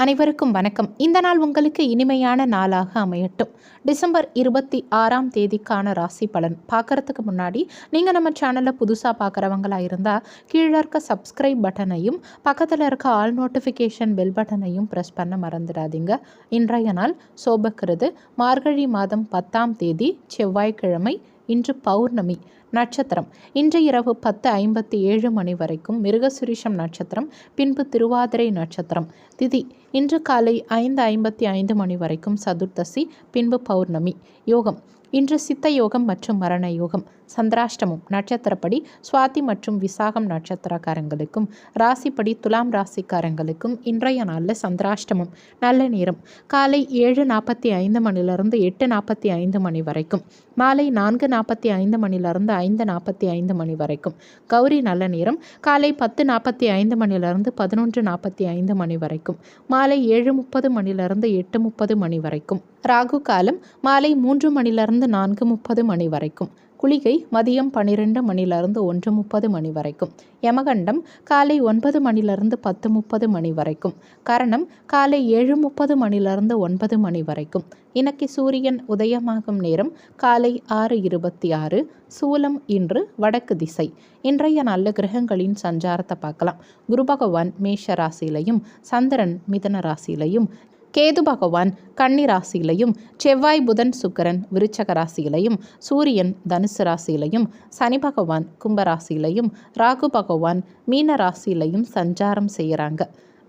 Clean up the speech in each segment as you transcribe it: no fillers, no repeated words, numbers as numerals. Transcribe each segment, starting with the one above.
அனைவருக்கும் வணக்கம். இந்த நாள் உங்களுக்கு இனிமையான நாளாக அமையட்டும். டிசம்பர் 26ஆம் தேதிக்கான ராசி பலன் பார்க்கறதுக்கு முன்னாடி நீங்கள் நம்ம சேனலில் புதுசாக பார்க்குறவங்களா இருந்தால் கீழே இருக்க சப்ஸ்கிரைப் பட்டனையும் பக்கத்தில் இருக்க ஆல் நோட்டிஃபிகேஷன் பெல் பட்டனையும் ப்ரெஸ் பண்ண மறந்துடாதீங்க. இன்றைய நாள் சோபக்கிருது மார்கழி மாதம் 10ஆம் தேதி செவ்வாய்க்கிழமை. இன்று பௌர்ணமி. நட்சத்திரம் இன்று இரவு 10:57 மணி வரைக்கும் மிருகசுரிஷம் நட்சத்திரம், பின்பு திருவாதிரை நட்சத்திரம். திதி இன்று காலை 5:55 மணி வரைக்கும் சதுர்த்தசி, பின்பு பௌர்ணமி. யோகம் இன்று சித்த யோகம் மற்றும் மரண யோகம். சந்திராஷ்டமம் நட்சத்திரப்படி சுவாதி மற்றும் விசாகம் நட்சத்திரக்காரங்களுக்கும் ராசிப்படி துலாம் ராசிக்காரங்களுக்கும் இன்றைய நாளில் சந்திராஷ்டமம். நல்ல நேரம் காலை 7:45 மணிலிருந்து 8:45 மணி வரைக்கும், மாலை 4:45 மணிலிருந்து 5:45 மணி வரைக்கும். கௌரி நல்ல நேரம் காலை 10:45 மணிலிருந்து 11:45 மணி வரைக்கும், மாலை 7:30 மணிலிருந்து 8:30 மணி வரைக்கும். ராகு காலம் மாலை 3 மணிலிருந்து 4:30 மணி வரைக்கும். குளிகை மதியம் 12 மணிலிருந்து 1:30 மணி வரைக்கும். யமகண்டம் காலை 9 மணிலிருந்து 10:30 மணி வரைக்கும். கரணம் காலை 7:30 மணிலிருந்து 9 மணி வரைக்கும். இன்னைக்கு சூரியன் உதயமாகும் நேரம் காலை 6:26. சூலம் இன்று வடக்கு திசை. இன்றைய நல்ல கிரகங்களின் சஞ்சாரத்தை பார்க்கலாம். குரு பகவான் மேஷ ராசியிலையும், சந்திரன் மிதன ராசியிலையும், கேது பகவான் கன்னி ராசியிலையும், செவ்வாய் புதன் சுக்கிரன் விருச்சக ராசியிலையும், சூரியன் தனுசு ராசியிலையும், சனி பகவான் கும்பராசியிலையும், ராகு பகவான் மீன ராசியிலையும் சஞ்சாரம் செய்கிறாங்க.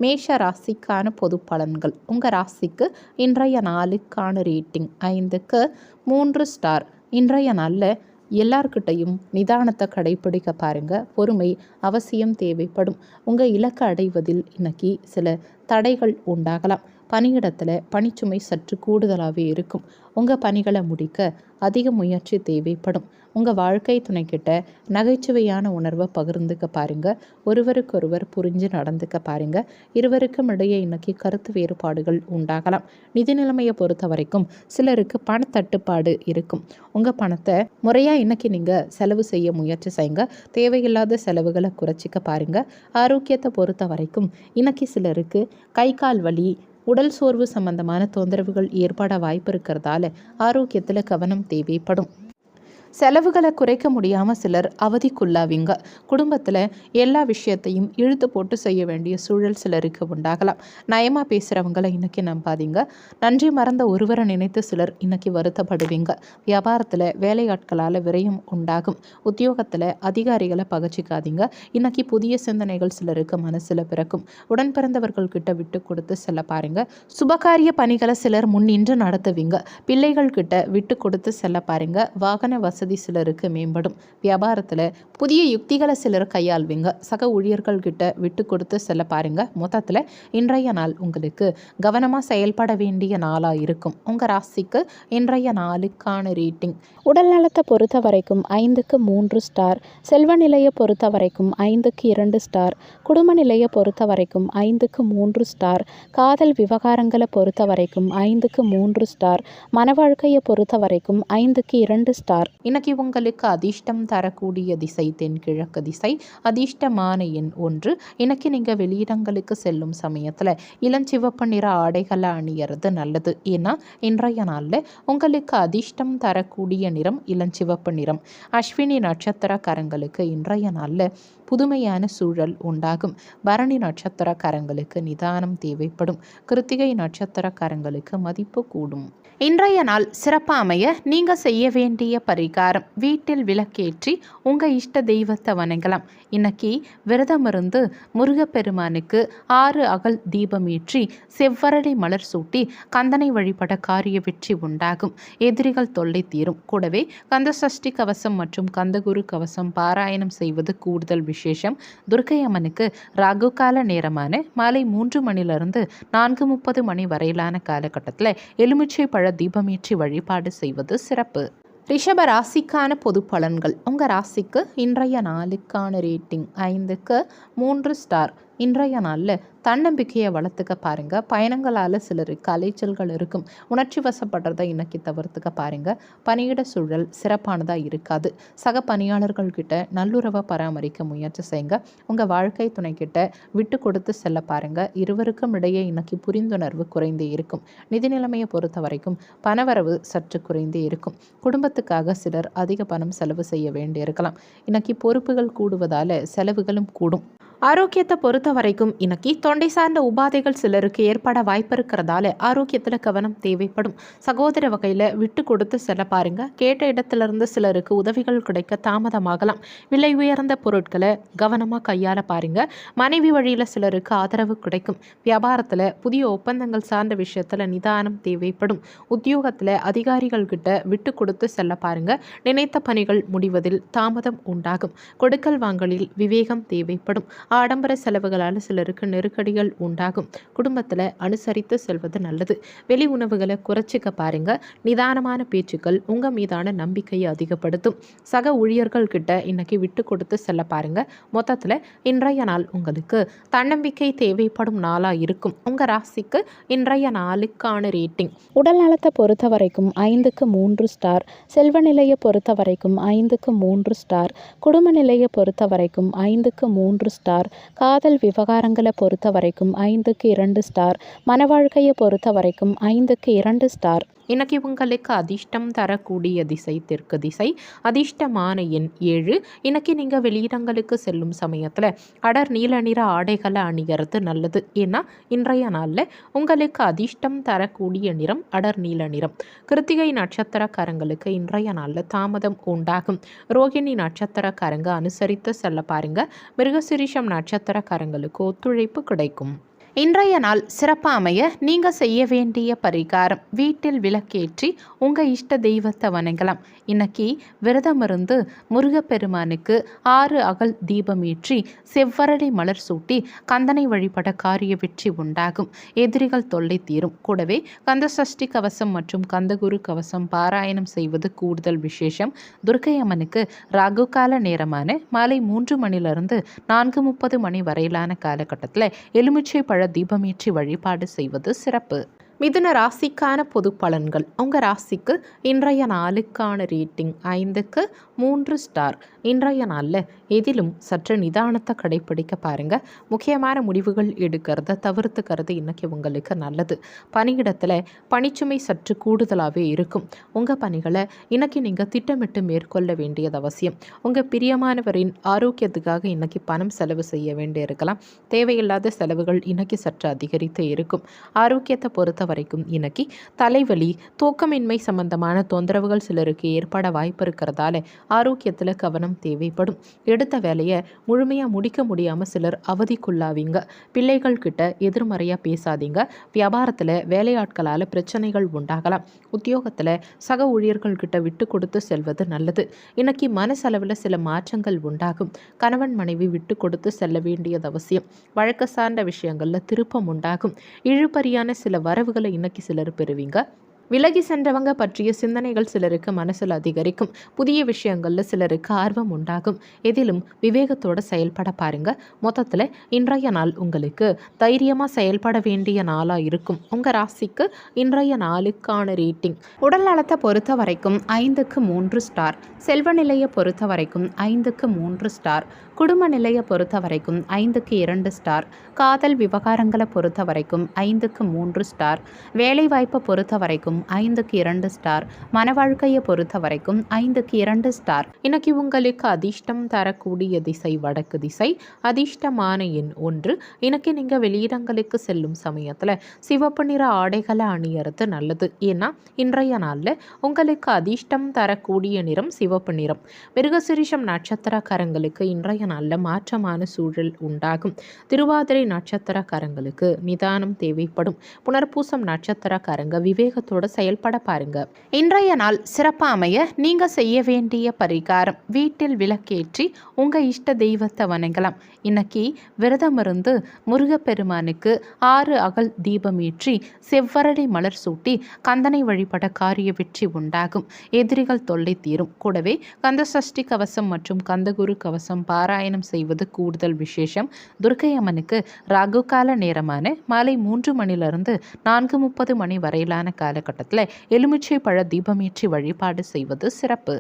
மேஷ ராசிக்கான பொது பலன்கள். உங்கள் ராசிக்கு இன்றைய நாளுக்கான ரேட்டிங் 5க்கு 3 ஸ்டார். இன்றைய நாளில் எல்லார்கிட்டையும் நிதானத்தை கடைப்பிடிக்க பாருங்க. பொறுமை அவசியம் தேவைப்படும். உங்கள் இலக்கை அடைவதில் இன்னைக்கு சில தடைகள் உண்டாகலாம். பணியிடத்தில் பணிச்சுமை சற்று கூடுதலாகவே இருக்கும். உங்கள் பணிகளை முடிக்க அதிக முயற்சி தேவைப்படும். உங்கள் வாழ்க்கை துணைக்கிட்ட நகைச்சுவையான உணர்வை பகிர்ந்துக்க பாருங்க. ஒருவருக்கொருவர் புரிஞ்சு நடந்துக்க பாருங்க. இருவருக்கும் இடையே இன்னைக்கு கருத்து வேறுபாடுகள் உண்டாகலாம். நிதி நிலைமையை பொறுத்த வரைக்கும் சிலருக்கு பணத்தட்டுப்பாடு இருக்கும். உங்கள் பணத்தை முறையாக இன்னைக்கு நீங்கள் செலவு செய்ய முயற்சி செய்யுங்க. தேவையில்லாத செலவுகளை குறைச்சிக்க பாருங்க. ஆரோக்கியத்தை பொறுத்த வரைக்கும் இன்னைக்கு சிலருக்கு கை கால் வலி, உடல் சோர்வு சம்பந்தமான தொந்தரவுகள் ஏற்பட வாய்ப்பு இருக்கிறதால ஆரோக்கியத்தில் கவனம் தேவைப்படும். செலவுகளை குறைக்க முடியாமல் சிலர் அவதிக்குள்ளாவீங்க. குடும்பத்தில் எல்லா விஷயத்தையும் இழுத்து போட்டு செய்ய வேண்டிய சூழல் சிலருக்கு உண்டாகலாம். நயமாக பேசுகிறவங்களை இன்னைக்கு நம்பாதீங்க. நன்றி மறந்த ஒருவரை நினைத்து சிலர் இன்னைக்கு வருத்தப்படுவீங்க. வியாபாரத்தில் வேலையாட்களால் விரயம் உண்டாகும். உத்தியோகத்தில் அதிகாரிகளை பகச்சிக்காதீங்க. இன்னைக்கு புதிய சிந்தனைகள் சிலருக்கு மனசில் பிறக்கும். உடன் பிறந்தவர்கள் கிட்ட விட்டு கொடுத்து செல்ல பாருங்க. சுபகாரிய பணிகளை சிலர் முன்னின்று நடத்துவீங்க. பிள்ளைகள் கிட்ட விட்டு கொடுத்து செல்ல பாருங்க. வாகன வசதி சிலருக்கு மேம்படும். வியாபாரத்தில் புதிய யுக்திகளை சிலர் கையாள்வீங்க. சக ஊழியர்கள் கிட்ட விட்டு கொடுத்து செல்ல பாருங்க. மொத்தத்தில் இன்றைய நாள் உங்களுக்கு கவனமாக செயல்பட வேண்டிய நாளாக இருக்கும். உங்கள் ராசிக்கு இன்றைய நாளுக்கான ரேட்டிங். உடல் நலத்தை பொறுத்த வரைக்கும் 5க்கு 3 ஸ்டார். செல்வ நிலையை பொறுத்த வரைக்கும் 5க்கு 2 ஸ்டார். குடும்ப நிலையை பொறுத்த வரைக்கும் 5க்கு 3 ஸ்டார். காதல் விவகாரங்களை பொறுத்த வரைக்கும் 5க்கு 3 ஸ்டார். மன வாழ்க்கையை பொறுத்த வரைக்கும் 5க்கு 2 ஸ்டார். இன்னைக்கு உங்களுக்கு அதிர்ஷ்டம் தரக்கூடிய திசை தென்கிழக்கு திசை. அதிர்ஷ்டமான எண் 1. இன்னைக்கு நீங்கள் வெளியிடங்களுக்கு செல்லும் சமயத்தில் இளஞ்சிவப்பு நிற ஆடைகளை அணியறது நல்லது. ஏன்னா இன்றைய நாளில் உங்களுக்கு அதிர்ஷ்டம் தரக்கூடிய நிறம் இளஞ்சிவப்பு நிறம். அஸ்வினி நட்சத்திரக்காரங்களுக்கு இன்றைய நாளில் புதுமையான சூழல் உண்டாகும். பரணி நட்சத்திரக்காரங்களுக்கு நிதானம் தேவைப்படும். கிருத்திகை நட்சத்திரக்காரங்களுக்கு மதிப்பு கூடும். இன்றைய நாள் சிறப்பாக அமைய நீங்கள் செய்ய வேண்டிய பரிகாரம், வீட்டில் விளக்கேற்றி உங்கள் இஷ்ட தெய்வத்தை வணங்கலாம். இன்னைக்கு விரதம் இருந்து முருகப்பெருமானுக்கு 6 அகல் தீபம் ஏற்றி செவ்வரளி மலர் சூட்டி கந்தனை வழிபட காரிய வெற்றி உண்டாகும். எதிரிகள் தொல்லை தீரும். கூடவே கந்த சஷ்டி கவசம் மற்றும் கந்தகுரு கவசம் பாராயணம் செய்வது கூடுதல் விசேஷம். துர்க்கை அம்மனுக்கு ராகு கால நேரமான மாலை 3 மணிலிருந்து 4:30 மணி வரையிலான காலகட்டத்தில் எலுமிச்சை பழ தீபமேற்றி வழிபாடு செய்வது சிறப்பு. ரிஷப ராசிக்கான பொது பலன்கள். உங்கள் ராசிக்கு இன்றைய நாளுக்கான ரேட்டிங் 5க்கு 3 ஸ்டார். இன்றைய நாளில் தன்னம்பிக்கையை வளர்த்துக்க பாருங்கள். பயணங்களால் சிலருக்கு அலைச்சல்கள் இருக்கும். உணர்ச்சி வசப்படுறதை இன்னைக்கு தவிர்த்துக்க பாருங்கள். பணியிட சூழல் சிறப்பானதாக இருக்காது. சக பணியாளர்கள்கிட்ட நல்லுறவை பராமரிக்க முயற்சி செய்யுங்க. உங்கள் வாழ்க்கை துணைக்கிட்ட விட்டு கொடுத்து செல்ல பாருங்கள். இருவருக்கும் இடையே இன்னைக்கு புரிந்துணர்வு குறைந்தே இருக்கும். நிதி நிலைமையை பொறுத்த வரைக்கும் பணவரவு சற்று குறைந்தே இருக்கும். குடும்பத்துக்காக சிலர் அதிக பணம் செலவு செய்ய வேண்டியிருக்கலாம். இன்னைக்கு பொறுப்புகள் கூடுவதால் செலவுகளும் கூடும். ஆரோக்கியத்தை பொறுத்த வரைக்கும் இன்னைக்கு தொண்டை சார்ந்த உபாதைகள் சிலருக்கு ஏற்பட வாய்ப்பு இருக்கிறதால ஆரோக்கியத்தில் கவனம் தேவைப்படும். சகோதர வகையில் விட்டு கொடுத்து செல்ல பாருங்க. கேட்ட இடத்திலிருந்து சிலருக்கு உதவிகள் கிடைக்க தாமதமாகலாம். விலை உயர்ந்த பொருட்களை கவனமாக கையாள பாருங்க. மனைவி வழியில் சிலருக்கு ஆதரவு கிடைக்கும். வியாபாரத்தில் புதிய ஒப்பந்தங்கள் சார்ந்த விஷயத்தில் நிதானம் தேவைப்படும். உத்தியோகத்தில் அதிகாரிகள் கிட்ட விட்டு கொடுத்து செல்ல பாருங்க. நினைத்த பணிகள் முடிவதில் தாமதம் உண்டாகும். கொடுக்கல் வாங்கலில் விவேகம் தேவைப்படும். ஆடம்பர செலவுகளால் சிலருக்கு நெருக்கடிகள் உண்டாகும். குடும்பத்தில் அனுசரித்து செல்வது நல்லது. வெளி உணவுகளை குறைச்சிக்க பாருங்க. நிதானமான பேச்சுக்கள் உங்கள் மீதான நம்பிக்கையை அதிகப்படுத்தும். சக ஊழியர்கள் கிட்ட இன்னைக்கு விட்டு கொடுத்து செல்ல பாருங்க. மொத்தத்தில் இன்றைய நாள் உங்களுக்கு தன்னம்பிக்கை தேவைப்படும் நாளாக இருக்கும். உங்கள் ராசிக்கு இன்றைய நாளுக்கான ரேட்டிங். உடல் நலத்தை பொறுத்த வரைக்கும் 5க்கு 3 ஸ்டார். செல்வ நிலையை பொறுத்த வரைக்கும் 5க்கு 3 ஸ்டார். குடும்ப நிலையை பொறுத்த வரைக்கும் 5க்கு 3 ஸ்டார். காதல் விவகாரங்களை பொறுத்த வரைக்கும் 5க்கு 2 ஸ்டார். மன வாழ்க்கையை பொறுத்த வரைக்கும் 5க்கு 2 ஸ்டார். இன்னைக்கு உங்களுக்கு அதிர்ஷ்டம் தரக்கூடிய திசை தெற்கு திசை. அதிர்ஷ்டமான எண் 7. இன்னைக்கு நீங்கள் வெளியிடங்களுக்கு செல்லும் சமயத்தில் அடர் நீல நிற ஆடைகளை அணிகிறது நல்லது. ஏன்னா இன்றைய நாளில் உங்களுக்கு அதிர்ஷ்டம் தரக்கூடிய நிறம் அடர் நீல நிறம். கிருத்திகை நட்சத்திரக்காரங்களுக்கு இன்றைய நாளில் தாமதம் உண்டாகும். ரோகிணி நட்சத்திரக்காரங்க அனுசரித்து செல்ல பாருங்க. மிருகசிரீஷம் நட்சத்திரக்காரங்களுக்கு ஒத்துழைப்பு கிடைக்கும். இன்றைய நாள் சிறப்பாக அமைய நீங்கள் செய்ய வேண்டிய பரிகாரம், வீட்டில் விளக்கேற்றி உங்கள் இஷ்ட தெய்வத்தை வணங்கலாம். இன்னைக்கு விரதம் இருந்து முருகப்பெருமானுக்கு 6 அகல் தீபம் ஏற்றி செவ்வரளி மலர் சூட்டி கந்தனை வழிபட காரிய வெற்றி உண்டாகும். எதிரிகள் தொல்லை தீரும். கூடவே கந்த சஷ்டி கவசம் மற்றும் கந்தகுரு கவசம் பாராயணம் செய்வது கூடுதல் விசேஷம். துர்க்கை அம்மனுக்கு ராகு கால நேரமான மாலை 3 மணிலிருந்து 4:30 மணி வரையிலான காலகட்டத்தில் எலுமிச்சை பழ தீபமேற்றி வழிபாடு செய்வது சிறப்பு. மிதுன ராசிக்கான பொது பலன்கள். உங்கள் ராசிக்கு இன்றைய நாளுக்கான ரேட்டிங் 5க்கு 3 ஸ்டார். இன்றைய நாளில் எதிலும் சற்று நிதானத்தை கடைப்பிடிக்க பாருங்கள். முக்கியமான முடிவுகள் எடுக்கிறத தவிர்த்துக்கிறது இன்னைக்கு உங்களுக்கு நல்லது. பணியிடத்தில் பணிச்சுமை சற்று கூடுதலாகவே இருக்கும். உங்கள் பணிகளை இன்னைக்கு நீங்கள் திட்டமிட்டு மேற்கொள்ள வேண்டியது அவசியம். உங்கள் பிரியமானவரின் ஆரோக்கியத்துக்காக இன்னைக்கு பணம் செலவு செய்ய வேண்டியிருக்கலாம். தேவையில்லாத செலவுகள் இன்னைக்கு சற்று அதிகரித்து இருக்கும். ஆரோக்கியத்தை பொறுத்த வரைக்கும் இன்னைக்கு தலைவலி, தூக்கமின்மை சம்பந்தமான தொந்தரவுகள் சிலருக்கு ஏற்பட வாய்ப்பு இருக்கிறதால ஆரோக்கியத்தில் கவனம் தேவைப்படும். எடுத்த வேலையை முழுமையாக முடிக்க முடியாமல் சிலர் அவதிக்குள்ளாவீங்க. பிள்ளைகள் கிட்ட எதிர்மறையாக பேசாதீங்க. வியாபாரத்தில் வேலையாட்களால் பிரச்சனைகள் உண்டாகலாம். உத்தியோகத்தில் சக ஊழியர்கள் கிட்ட விட்டு கொடுத்து செல்வது நல்லது. இன்னைக்கு மனசளவில் சில மாற்றங்கள் உண்டாகும். கணவன் மனைவி விட்டு கொடுத்து செல்ல வேண்டியது அவசியம். வழக்கு சார்ந்த விஷயங்களில் திருப்பம் உண்டாகும். இழுபறியான சில வரவுகளை இன்னைக்கு சிலர் பெறுவீங்க. விலகி சென்றவங்க பற்றிய சிந்தனைகள் சிலருக்கு மனசில் அதிகரிக்கும். புதிய விஷயங்களில் சிலருக்கு ஆர்வம் உண்டாகும். எதிலும் விவேகத்தோடு செயல்பட பாருங்க. மொத்தத்தில் இன்றைய நாள் உங்களுக்கு தைரியமாக செயல்பட வேண்டிய நாளாக இருக்கும். உங்கள் ராசிக்கு இன்றைய நாளுக்கான ரேட்டிங். உடல் நலத்தை பொறுத்த வரைக்கும் 5க்கு 3 ஸ்டார். செல்வ நிலையை பொறுத்த வரைக்கும் 5க்கு 3 ஸ்டார். குடும்ப நிலையை பொறுத்த வரைக்கும் 5க்கு 2 ஸ்டார். காதல் விவகாரங்களை பொறுத்த வரைக்கும் 5க்கு 3 ஸ்டார். வேலைவாய்ப்பை பொறுத்த வரைக்கும் 5க்கு 2 ஸ்டார். மன வாழ்க்கையை பொறுத்த வரைக்கும் 5க்கு 2 ஸ்டார். இன்னைக்கு உங்களுக்கு அதிர்ஷ்டம் தரக்கூடிய திசை வடக்கு திசை. அதிர்ஷ்டமான எண் 1. இன்னைக்கு நீங்கள் வெளியிடங்களுக்கு செல்லும் சமயத்தில் சிவப்பு நிற ஆடைகளை அணியறது நல்லது. ஏன்னா இன்றைய நாளில் உங்களுக்கு அதிர்ஷ்டம் தரக்கூடிய நிறம் சிவப்பு நிறம். மிருகசிரீஷம் நட்சத்திரக்காரங்களுக்கு இன்றைய நாளில் மாற்றமான சூழல் உண்டாகும். திருவாதிரை நட்சத்திரக்காரங்களுக்கு நிதானம் தேவைப்படும். புனர்பூசம் நட்சத்திரக்காரங்க விவேகத்தோடு நீங்கள் செயல்பட பாருங்க. இன்றைய நாள் சிறப்பாக அமைய நீங்கள் செய்ய வேண்டிய பரிகாரம், வீட்டில் விளக்கேற்றி உங்கள் இஷ்ட தெய்வத்தை வணங்கலாம். இன்னைக்கு விரதம் இருந்து முருகப்பெருமானுக்கு 6 அகல் தீபம் ஏற்றி செவ்வரளி மலர் சூட்டி கந்தனை வழிபட காரிய வெற்றி உண்டாகும். எதிரிகள் தொல்லை தீரும். கூடவே கந்த சஷ்டி கவசம் மற்றும் கந்தகுரு கவசம் பாராயணம் செய்வது கூடுதல் விசேஷம். துர்க்கை அம்மனுக்கு ராகு கால நேரமான மாலை 3 மணிலிருந்து 4:30 மணி வரையிலான காலகட்டத்தில் எலுமிச்சை பழ தீபமேற்றி வழிபாடு செய்வது சிறப்பு.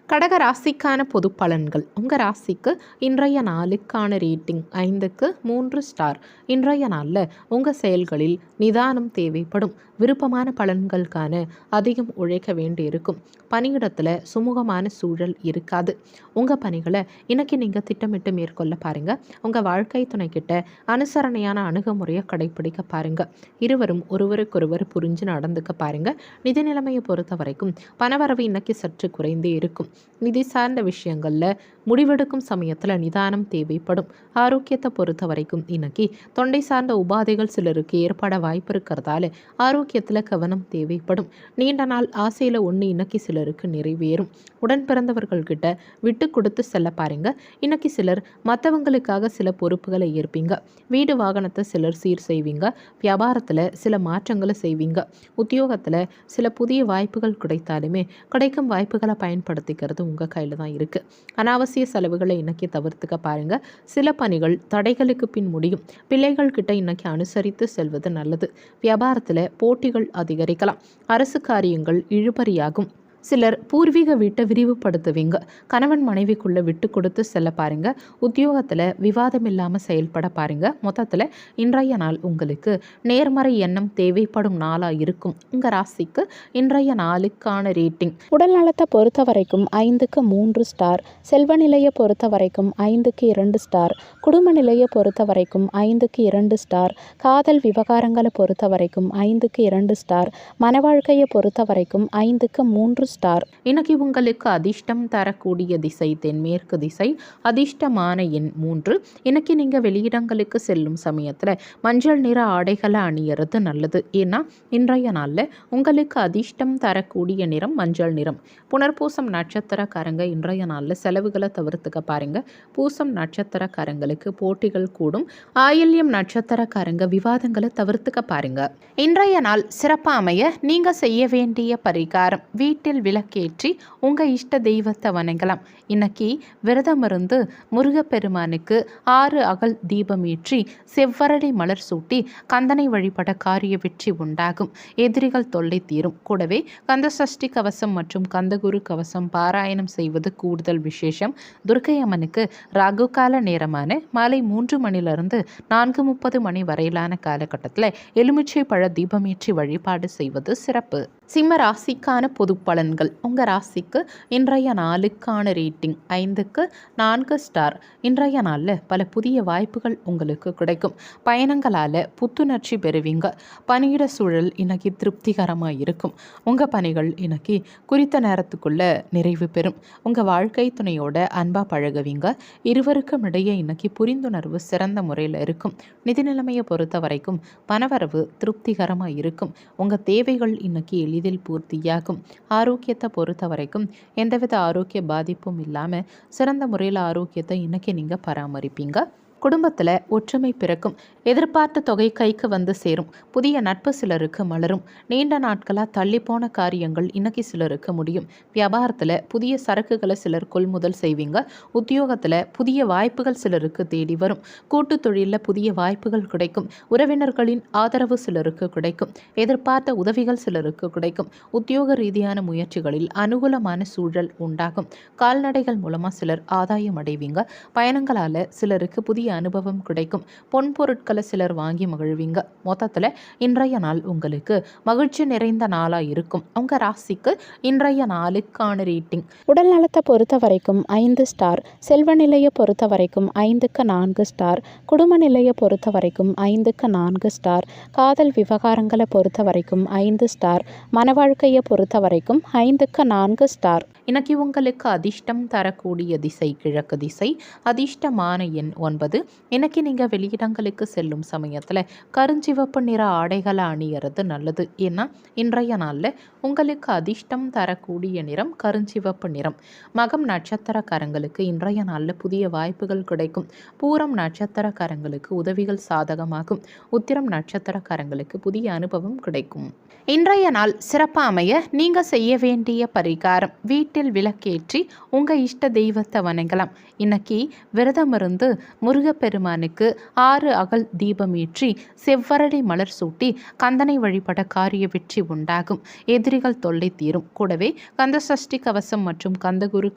கடக ராசிக்கான பொது பலன்கள். உங்கள் ராசிக்கு இன்றைய நாளுக்கான ரேட்டிங் 5க்கு 3 ஸ்டார். இன்றைய நாளில் உங்கள் செயல்களில் நிதானம் தேவைப்படும். விருப்பமான பலன்களுக்கான அதிகம் உழைக்க வேண்டியிருக்கும். பணியிடத்தில் சுமூகமான சூழல் இருக்காது. உங்கள் பணிகளை இன்னைக்கு நீங்கள் திட்டமிட்டு மேற்கொள்ள பாருங்கள். உங்கள் வாழ்க்கை துணைக்கிட்ட அனுசரணையான அணுகுமுறையை கடைப்பிடிக்க பாருங்கள். இருவரும் ஒருவருக்கொருவர் புரிஞ்சு நடந்துக்க பாருங்கள். நிதி நிலைமையை பொறுத்த வரைக்கும் பணவரவு இன்னைக்கு சற்று குறைந்தே இருக்கும். நிதி சார்ந்த விஷயங்களில் முடிவெடுக்கும் சமயத்தில் நிதானம் தேவைப்படும். ஆரோக்கியத்தை பொறுத்த வரைக்கும் இன்னைக்கு தொண்டை சார்ந்த உபாதைகள் சிலருக்கு ஏற்பட வாய்ப்பு இருக்கிறதால ஆரோக்கியத்தில் கவனம் தேவைப்படும். நீண்ட நாள் ஆசையில் ஒன்று இன்னைக்கு சிலருக்கு நிறைவேறும். உடன் பிறந்தவர்கள்கிட்ட விட்டு கொடுத்து செல்ல பாருங்க. இன்னைக்கு சிலர் மற்றவங்களுக்காக சில பொறுப்புகளை ஏற்பீங்க. வீடு வாகனத்தை சிலர் சீர் செய்வீங்க. வியாபாரத்தில் சில மாற்றங்களை செய்வீங்க. உத்தியோகத்தில் சில புதிய வாய்ப்புகள் கிடைத்தாலுமே கிடைக்கும் வாய்ப்புகளை பயன்படுத்திக்கிறது உங்கள் கையில் தான் இருக்குது. அனாவசிய செலவுகளை இன்னைக்கு தவிர்த்துக்க பாருங்க. சில பணிகள் தடைகளுக்கு பின் முடியும். பிள்ளைகள் கிட்ட இன்னைக்கு அனுசரித்து செல்வது நல்லது. வியாபாரத்தில் போட்டிகள் அதிகரிக்கலாம். அரசு காரியங்கள் இழுபறியாகும். சிலர் பூர்வீக வீட்டை விரிவுபடுத்துவீங்க. கணவன் மனைவிக்குள்ளே விட்டு கொடுத்து செல்ல பாருங்க. உத்தியோகத்தில் விவாதம் இல்லாமல் செயல்பட பாருங்க. மொத்தத்தில் இன்றைய நாள் உங்களுக்கு நேர்மறை எண்ணம் தேவைப்படும் நாளாக இருக்கும். உங்கள் ராசிக்கு இன்றைய நாளுக்கான ரேட்டிங். உடல் நலத்தை பொறுத்த வரைக்கும் 5க்கு 3 ஸ்டார். செல்வ நிலையை பொறுத்த வரைக்கும் 5க்கு 2 ஸ்டார். குடும்ப நிலையை பொறுத்த வரைக்கும் 5க்கு 2 ஸ்டார். காதல் விவகாரங்களை பொறுத்த வரைக்கும் 5க்கு 2 ஸ்டார். மன வாழ்க்கையை பொறுத்த வரைக்கும் 5க்கு 3 ஸ்டார். இன்னைக்கு உங்களுக்கு அதிர்ஷ்டம் தரக்கூடிய திசை தென்மேற்கு திசை. அதிர்ஷ்டமான எண் 3. இன்னைக்கு நீங்கள் வெளியிடங்களுக்கு செல்லும் சமயத்தில் மஞ்சள் நிற ஆடைகளை அணியறது நல்லது. ஏன்னா இன்றைய நாளில் உங்களுக்கு அதிர்ஷ்டம் தரக்கூடிய நிறம் மஞ்சள் நிறம். புனர்பூசம் நட்சத்திரக்காரங்க இன்றைய நாளில் செலவுகளை தவிர்த்துக்க பாருங்க. பூசம் நட்சத்திரக்காரங்களுக்கு போட்டிகள் கூடும். ஆயில்யம் நட்சத்திரக்காரங்க விவாதங்களை தவிர்த்துக்க பாருங்க. இன்றைய நாள் சிறப்பாக அமைய நீங்கள் செய்ய வேண்டிய பரிகாரம், வீட்டில் விளக்கேற்றி உங்கள் இஷ்ட தெய்வத்தை வணங்கலாம். இன்னைக்கு விரதம் இருந்து முருகப்பெருமானுக்கு 6 அகல் தீபம் ஏற்றி செவ்வரளி மலர் சூட்டி கந்தனை வழிபட காரிய வெற்றி உண்டாகும். எதிரிகள் தொல்லை தீரும். கூடவே கந்த சஷ்டி கவசம் மற்றும் கந்தகுரு கவசம் பாராயணம் செய்வது கூடுதல் விசேஷம். துர்க்கை அம்மனுக்கு ராகு கால நேரமான மாலை 3 மணிலிருந்து 4:30 மணி வரையிலான காலகட்டத்தில் எலுமிச்சை பழ தீபமேற்றி வழிபாடு செய்வது சிறப்பு. சிம்ம ராசிக்கான பொது பலன்கள். உங்கள் ராசிக்கு இன்றைய நாளுக்கான ரேட்டிங் 5க்கு 4 ஸ்டார். இன்றைய நாளில் பல புதிய வாய்ப்புகள் உங்களுக்கு கிடைக்கும். பயணங்களால் புத்துணர்ச்சி பெறுவீங்க. பணியிட சூழல் இன்னைக்கு திருப்திகரமாக இருக்கும். உங்கள் பணிகள் இன்னைக்கு குறித்த நேரத்துக்குள்ளே நிறைவு பெறும். உங்கள் வாழ்க்கை துணையோட அன்பாக பழகுவீங்க. இருவருக்கும் இடையே இன்னைக்கு புரிந்துணர்வு சிறந்த முறையில் இருக்கும். நிதி நிலைமையை பொறுத்த வரைக்கும் பணவரவு திருப்திகரமாக இருக்கும். உங்கள் தேவைகள் இன்னைக்கு எளிதில் பூர்த்தியாகும். ஆரோக்கியத்தை பொறுத்த வரைக்கும் எந்தவித ஆரோக்கிய பாதிப்பும் இல்லாமல் சிறந்த முறையில் ஆரோக்கியத்தை இன்னைக்கு நீங்கள் பராமரிப்பீங்க. குடும்பத்தில் ஒற்றுமை பிறக்கும். எதிர்பார்த்த தொகை கைக்கு வந்து சேரும். புதிய நட்பு சிலருக்கு மலரும். நீண்ட நாட்களாக தள்ளிப்போன காரியங்கள் இன்னைக்கு சிலருக்கு முடியும். வியாபாரத்தில் புதிய சரக்குகளை சிலர் கொள்முதல் செய்வீங்க. உத்தியோகத்தில் புதிய வாய்ப்புகள் சிலருக்கு தேடி வரும். கூட்டு தொழிலில் புதிய வாய்ப்புகள் கிடைக்கும். உறவினர்களின் ஆதரவு சிலருக்கு கிடைக்கும். எதிர்பார்த்த உதவிகள் சிலருக்கு கிடைக்கும். உத்தியோக ரீதியான முயற்சிகளில் அனுகூலமான சூழல் உண்டாகும். கால்நடைகள் மூலமாக சிலர் ஆதாயம் அடைவீங்க. பயணங்களால் சிலருக்கு புதிய அனுபவம் கிடைக்கும். பொன் பொருட்களை சிலர் வாங்கி மகிழ்வீங்க. மொத்தத்தில் இன்றைய நாள் உங்களுக்கு மகிழ்ச்சி நிறைந்த நாளாக இருக்கும். உங்கள் ராசிக்கு இன்றைய நாளுக்கான ரேட்டிங். உடல் நலத்தை பொறுத்த வரைக்கும் 5 ஸ்டார். செல்வ நிலையை பொறுத்த வரைக்கும் 5க்கு 4 ஸ்டார். குடும்ப நிலையை பொறுத்த வரைக்கும் 5க்கு 4 ஸ்டார். காதல் விவகாரங்களை பொறுத்த வரைக்கும் 5 ஸ்டார். மன வாழ்க்கையை பொறுத்த வரைக்கும் 5க்கு 4 ஸ்டார். இன்னைக்கு உங்களுக்கு அதிர்ஷ்டம் தரக்கூடிய திசை கிழக்கு திசை. அதிர்ஷ்டமான எண் 9. இன்னைக்கு நீங்கள் வெளியிடங்களுக்கு செல்லும் சமயத்தில் கருஞ்சிவப்பு நிற ஆடைகளை அணியறது நல்லது. ஏன்னா இன்றைய நாளில் உங்களுக்கு அதிர்ஷ்டம் தரக்கூடிய நிறம் கருஞ்சிவப்பு நிறம். மகம் நட்சத்திரக்காரங்களுக்கு இன்றைய நாளில் புதிய வாய்ப்புகள் கிடைக்கும். பூரம் நட்சத்திரக்காரங்களுக்கு உதவிகள் சாதகமாகும். உத்திரம் நட்சத்திரக்காரங்களுக்கு புதிய அனுபவம் கிடைக்கும். இன்றைய நாள் சிறப்பாக அமைய நீங்கள் செய்ய வேண்டிய பரிகாரம், வீட்டில் விளக்கேற்றி உங்கள் இஷ்ட தெய்வத்தை வணங்கலாம். இன்னைக்கு விரதம் இருந்து முருகப்பெருமானுக்கு 6 அகல் தீபம் ஏற்றி செவ்வரளி மலர் சூட்டி கந்தனை வழிபட காரிய வெற்றி உண்டாகும். எதிரிகள் தொல்லை தீரும். கூடவே கந்த சஷ்டி கவசம் மற்றும் கந்தகுரு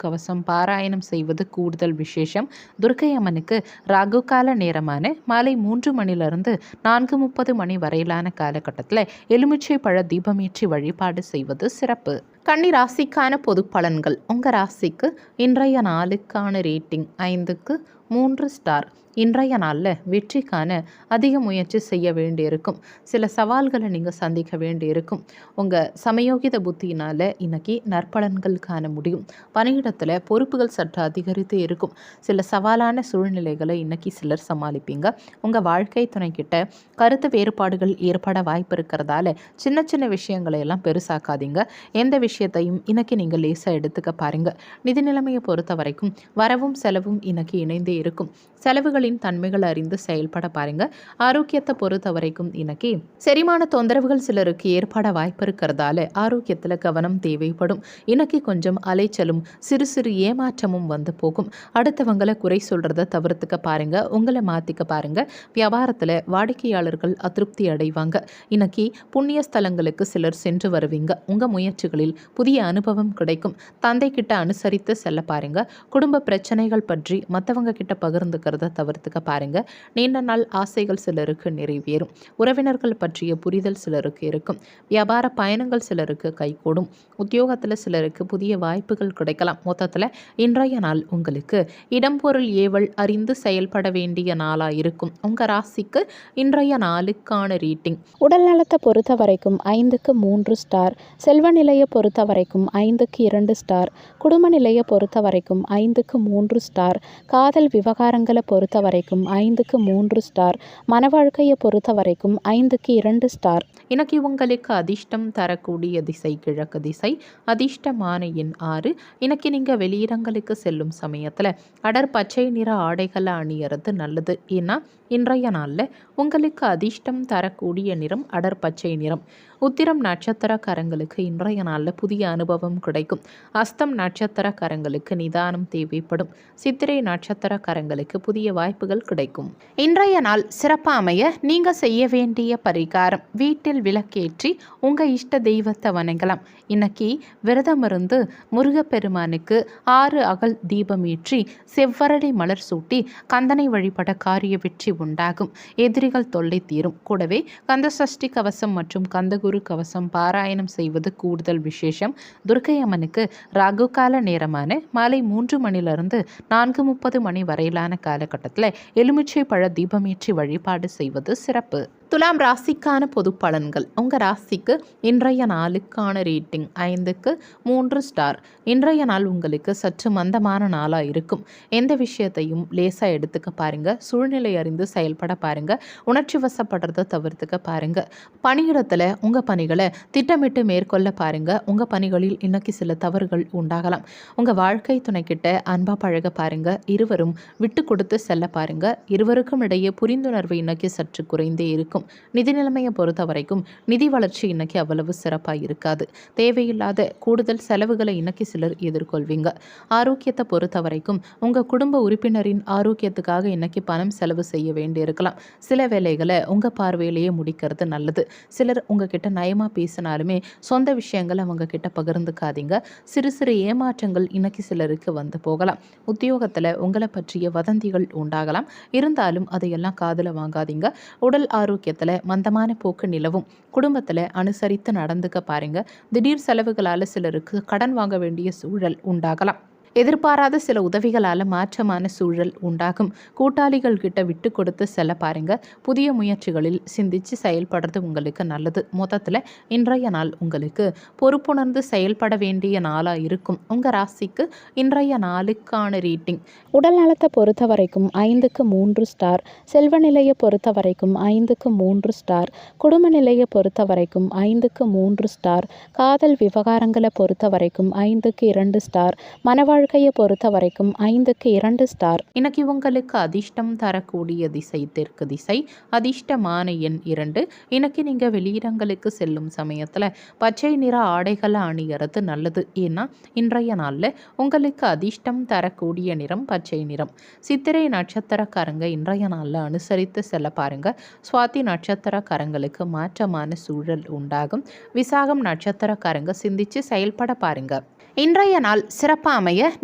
கவசம் பாராயணம் செய்வது கூடுதல் விசேஷம். துர்க்கை அம்மனுக்கு ராகு கால நேரமான மாலை 3 மணிலிருந்து 4:30 மணி வரையிலான காலகட்டத்தில் எலுமிச்சை பழ தீபமேற்றி வழிபாடு செய்வது சிறப்பு. கன்னி ராசிக்கான பொது பலன்கள். உங்கள் ராசிக்கு இன்றைய நாளுக்கான ரேட்டிங் 5க்கு 3 ஸ்டார். இன்றைய நாளில் வெற்றிக்கான அதிக முயற்சி செய்ய வேண்டியிருக்கும். சில சவால்களை நீங்கள் சந்திக்க வேண்டியிருக்கும். உங்கள் சமயோகித புத்தியினால் இன்னைக்கு நற்பலன்கள் காண முடியும். பணியிடத்தில் பொறுப்புகள் சற்று அதிகரித்து இருக்கும். சில சவாலான சூழ்நிலைகளை இன்னைக்கு சிலர் சமாளிப்பீங்க. உங்கள் வாழ்க்கை துணைக்கிட்ட கருத்து வேறுபாடுகள் ஏற்பட வாய்ப்பு இருக்கிறதால சின்ன சின்ன விஷயங்களை எல்லாம் பெருசாக்காதீங்க. எந்த விஷயத்தையும் இன்னைக்கு நீங்கள் லேசாக எடுத்துக்க பாருங்க. நிதி நிலைமையை பொறுத்த வரைக்கும் வரவும் செலவும் இன்னைக்கு இணைந்தே இருக்கும். செலவுகளின் தன்மைகள் அறிந்து செயல்பட பாருங்க. ஆரோக்கியத்தை பொறுத்த வரைக்கும் இன்னைக்கு செரிமான தொந்தரவுகள் சிலருக்கு ஏற்பட வாய்ப்பு இருக்கிறதால ஆரோக்கியத்தில் கவனம் தேவைப்படும். இன்னைக்கு கொஞ்சம் அலைச்சலும் சிறு சிறு ஏமாற்றமும் வந்து போகும். அடுத்தவங்களை குறை சொல்றத தவிர்த்துக்க பாருங்க. உங்களை மாத்திக்க பாருங்க. வியாபாரத்தில் வாடிக்கையாளர்கள் அதிருப்தி அடைவாங்க. இன்னைக்கு புண்ணிய ஸ்தலங்களுக்கு சிலர் சென்று வருவீங்க. உங்க முயற்சிகளில் புதிய அனுபவம் கிடைக்கும். தந்தை கிட்ட அனுசரித்து செல்ல பாருங்க. குடும்ப பிரச்சனைகள் பற்றி மற்றவங்க கிட்ட பகிர்ந்துக்கிறத தவிர்த்துக்க பாருங்க. நீண்ட நாள் ஆசைகள் சிலருக்கு நிறைவேறும். உறவினர்கள் பற்றிய புரிதல் சிலருக்கு இருக்கும். வியாபார பயணங்கள் சிலருக்கு கைகூடும். உத்தியோகத்தில் சிலருக்கு புதிய வாய்ப்புகள் கிடைக்கலாம். மொத்தத்தில் இன்றைய நாள் உங்களுக்கு இடம்பொருள் ஏவல் அறிந்து செயல்பட வேண்டிய நாளா இருக்கும். உங்க ராசிக்கு இன்றைய நாளுக்கான ரேட்டிங். உடல் நலத்தை பொறுத்த வரைக்கும் 5க்கு 3 ஸ்டார். செல்வ நிலையை பொறுத்த வரைக்கும் 5க்கு 2 ஸ்டார். குடும்ப நிலையை பொறுத்த வரைக்கும் 5க்கு 3 ஸ்டார். காதல் விவகாரங்களை பொறுத்த வரைக்கும் 5க்கு 3 ஸ்டார். மன வாழ்க்கையை பொறுத்த வரைக்கும் 5க்கு 2 ஸ்டார். இன்னைக்கு உங்களுக்கு அதிர்ஷ்டம் தரக்கூடிய திசை கிழக்கு திசை. அதிர்ஷ்டமான எண் 6. இன்னைக்கு நீங்கள் வெளியிடங்களுக்கு செல்லும் சமயத்தில் அடர் பச்சை நிற ஆடைகளை அணியறது நல்லது. ஏன்னா இன்றைய நாளில் உங்களுக்கு அதிர்ஷ்டம் தரக்கூடிய நிறம் அடர் பச்சை நிறம். உத்திரம் நட்சத்திரக்காரங்களுக்கு இன்றைய நாளில் புதிய அனுபவம் கிடைக்கும். அஸ்தம் நட்சத்திரக்காரங்களுக்கு நிதானம் தேவைப்படும். சித்திரை நட்சத்திரக்காரங்களுக்கு புதிய வாய்ப்புகள் கிடைக்கும். இன்றைய நாள் சிறப்பாக அமைய நீங்கள் செய்ய வேண்டிய பரிகாரம், வீட்டில் விளக்கேற்றி உங்கள் இஷ்ட தெய்வத்தை வணங்கலாம். இன்னைக்கு விரதம் இருந்து முருகப்பெருமானுக்கு 6 அகல் தீபம் ஏற்றி செவ்வரளி மலர் சூட்டி கந்தனை வழிபட காரிய வெற்றி உண்டாகும். எதிரிகள் தொல்லை தீரும். கூடவே கந்த சஷ்டி கவசம் மற்றும் கந்தகுரு கவசம் பாராயணம் செய்வது கூடுதல் விசேஷம். துர்க்கை அம்மனுக்கு ராகு கால நேரமான மாலை 3 மணிலிருந்து 4:30 மணி வரையிலான காலகட்டத்தில் எலுமிச்சை பழ தீபமேற்றி வழிபாடு செய்வது சிறப்பு. துலாம் ராசிக்கான பொது பலன்கள். உங்கள் ராசிக்கு இன்றைய நாளுக்கான ரேட்டிங் 5க்கு 3 ஸ்டார். இன்றைய நாள் உங்களுக்கு சற்று மந்தமான நாளாக இருக்கும். எந்த விஷயத்தையும் லேசாக எடுத்துக்க பாருங்க. சூழ்நிலை அறிந்து செயல்பட பாருங்க. உணர்ச்சி வசப்படுறதை தவிர்த்துக்க பாருங்க. பணியிடத்தில் உங்கள் பணிகளை திட்டமிட்டு மேற்கொள்ள பாருங்க. உங்கள் பணிகளில் இன்னைக்கு சில தவறுகள் உண்டாகலாம். உங்கள் வாழ்க்கை துணைக்கிட்ட அன்பா பழக பாருங்க. இருவரும் விட்டு கொடுத்து செல்ல பாருங்க. இருவருக்கும் இடையே புரிந்துணர்வு இன்னைக்கு சற்று குறைந்தே இருக்கும். நிதி நிலைமையை பொறுத்த வரைக்கும் நிதி வளர்ச்சி இன்னைக்கு அவ்வளவு சிறப்பாக இருக்காது. தேவையில்லாத கூடுதல் செலவுகளை இன்னைக்கு சிலர் எதிர்கொள்வீங்க. ஆரோக்கியத்தை பொறுத்த வரைக்கும் உங்கள் குடும்ப உறுப்பினரின் ஆரோக்கியத்துக்காக இன்னைக்கு பணம் செலவு செய்ய வேண்டியிருக்கலாம். சில வேலைகளை உங்கள் பார்வையிலேயே முடிக்கிறது நல்லது. சிலர் உங்ககிட்ட நயமாக பேசினாலுமே சொந்த விஷயங்களை அவங்க கிட்ட பகிர்ந்துக்காதீங்க. சிறு சிறு ஏமாற்றங்கள் இன்னைக்கு சிலருக்கு வந்து போகலாம். உத்தியோகத்தில் உங்களை பற்றிய வதந்திகள் உண்டாகலாம். இருந்தாலும் அதையெல்லாம் காதில் வாங்காதீங்க. உடல் ஆரோக்கியத்தில் மந்தமான போக்கு நிலவும். குடும்பத்தில் அனுசரித்து நடந்துக்க பாருங்க. திடீர் செலவுகளால் சிலருக்கு கடன் வாங்க வேண்டிய சூழல் உண்டாகலாம். எதிர்பாராத சில உதவிகளால் மாற்றமான சூழல் உண்டாகும். கூட்டாளிகள் கிட்ட விட்டு கொடுத்து செல்ல பாருங்க. புதிய முயற்சிகளில் சிந்திச்சு செயல்படுறது உங்களுக்கு நல்லது. மொத்தத்தில் இன்றைய நாள் உங்களுக்கு பொறுப்புணர்ந்து செயல்பட வேண்டிய நாளாக இருக்கும். உங்கள் ராசிக்கு இன்றைய நாளுக்கான ரீட்டிங். உடல் நலத்தை பொறுத்த வரைக்கும் 5க்கு 3 ஸ்டார். செல்வ நிலையை பொறுத்த வரைக்கும் 5க்கு 3 ஸ்டார். குடும்ப நிலையை பொறுத்த வரைக்கும் 5க்கு 3 ஸ்டார். காதல் விவகாரங்களை பொறுத்த வரைக்கும் 5க்கு 2 ஸ்டார். மனவாழ்க்கையை பொறுத்த வரைக்கும் 5க்கு 2 ஸ்டார். இன்னைக்கு உங்களுக்கு அதிர்ஷ்டம் தரக்கூடிய திசை தெற்கு திசை. அதிர்ஷ்டமான எண் 2. இன்னைக்கு நீங்கள் வெளியிடங்களுக்கு செல்லும் சமயத்தில் பச்சை நிற ஆடைகளை அணியறது நல்லது. ஏன்னா இன்றைய நாளில் உங்களுக்கு அதிர்ஷ்டம் தரக்கூடிய நிறம் பச்சை நிறம். சித்திரை நட்சத்திரக்காரங்க இன்றைய நாளில் அனுசரித்து செல்ல பாருங்க. சுவாதி நட்சத்திரக்காரங்களுக்கு மாற்றமான சூழல் உண்டாகும். விசாகம் நட்சத்திரக்காரங்க சிந்திச்சு செயல்பட பாருங்க. இன்றைய நாள் சிறப்பாக அமைய